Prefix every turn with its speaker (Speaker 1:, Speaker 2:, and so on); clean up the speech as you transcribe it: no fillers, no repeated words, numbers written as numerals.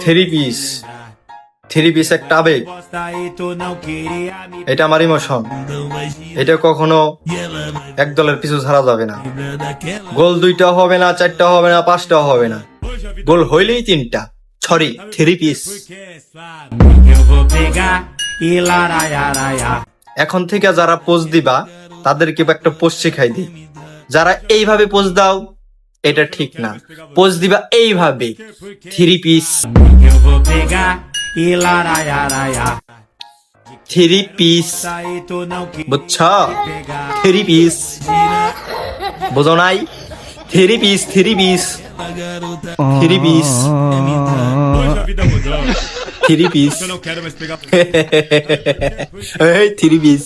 Speaker 1: Three piece একটা আবেগ, এটা আমার ইমোশন। এটা কখনো এক দলের পিছু ছাড়া যাবে না। গোল 2টা হবে না, 4টা হবে না, 5টাও হবে না, গোল হইলেই 3টা। Sorry, three piece. এখন থেকে যারা পোজ দিবা তাদেরকে একটা পোজ শিখাই দিই। যারা এইভাবে পোজ দাও এটা ঠিক না, পোজ দিবা এইভাবে, থ্রি পিস। থ্রি পিস, বুঝছ? থ্রি পিস বুঝো নাই? Three piece, three piece, three piece, three piece, এই থ্রি পিস।